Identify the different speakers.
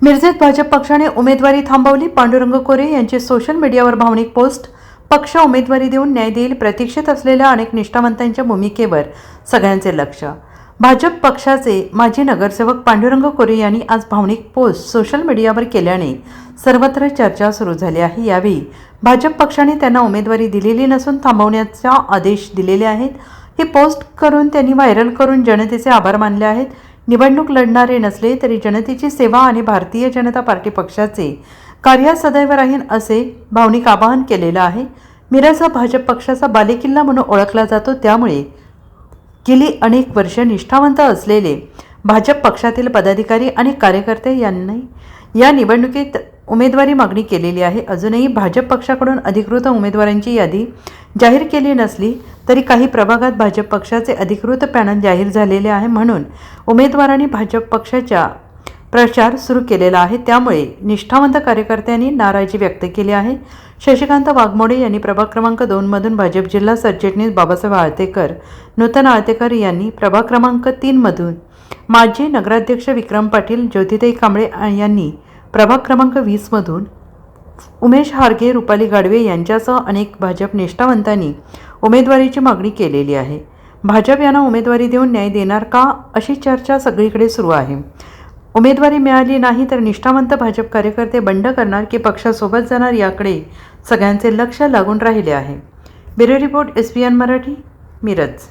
Speaker 1: मिरजेत भाजप पक्षाने उमेदवारी थांबवली। पांडुरंग कोरे यांची सोशल मीडियावर भावनिक पोस्ट। पक्ष उमेदवारी देऊन न्याय देईल, प्रतीक्षेत असलेल्या अनेक निष्ठावंतांच्या भूमिकेवर सगळ्यांचे लक्ष। भाजप पक्षाचे माजी नगरसेवक पांडुरंग कोरे यांनी आज भावनिक पोस्ट सोशल मीडियावर केल्याने सर्वत्र चर्चा सुरू झाली आहे। यावेळी भाजप पक्षाने त्यांना उमेदवारी दिलेली नसून थांबवण्याचा आदेश दिलेले आहेत। ही पोस्ट करून त्यांनी व्हायरल करून जनतेचे आभार मानले आहेत। निवडणूक लढणारे नसले तरी जनतेची सेवा आणि भारतीय जनता पार्टी पक्षाचे कार्य सदैव राहील असे भावनिक आवाहन केलेलं आहे। मिरज हा भाजप पक्षाचा बालेकिल्ला म्हणून ओळखला जातो, त्यामुळे गेली अनेक वर्ष निष्ठावंत असलेले भाजप पक्षातील पदाधिकारी आणि कार्यकर्ते यांनी या निवडणुकीत उमेदवारी मागणी केलेली आहे। अजूनही भाजप पक्षाकडून अधिकृत उमेदवारांची यादी जाहीर केली नसली तरी काही प्रभागात भाजप पक्षाचे अधिकृत पॅनल जाहीर झालेले आहे, म्हणून उमेदवारांनी भाजप पक्षाचा प्रचार सुरू केलेला आहे। त्यामुळे निष्ठावंत कार्यकर्त्यांनी नाराजी व्यक्त केली आहे। शशिकांत वाघमोडे यांनी प्रभाग क्रमांक 2 मधून भाजप जिल्हा सरचिटणीस बाबासाहेब आळतेकर, नूतन आळतेकर यांनी प्रभाग क्रमांक 3 मधून माजी नगराध्यक्ष विक्रम पाटील, ज्योतिताई कांबळे यांनी प्रभाग क्रमांक 20 मधून उमेश हारगे, रुपाली गाडवे यांच्यासह अनेक भाजप निष्ठावंतांनी उमेदवारीची मागणी केलेली आहे। भाजप यांना उमेदवारी देऊन न्याय देणार का, अशी चर्चा सगळीकडे सुरू आहे। उमेदवारी मिळाली नाही तर निष्ठावंत भाजप कार्यकर्ते बंड करणार की पक्षासोबत जाणार, याकडे सगळ्यांचे लक्ष लागून राहिले आहे। Bureau report, SBN Marathi, Miraj.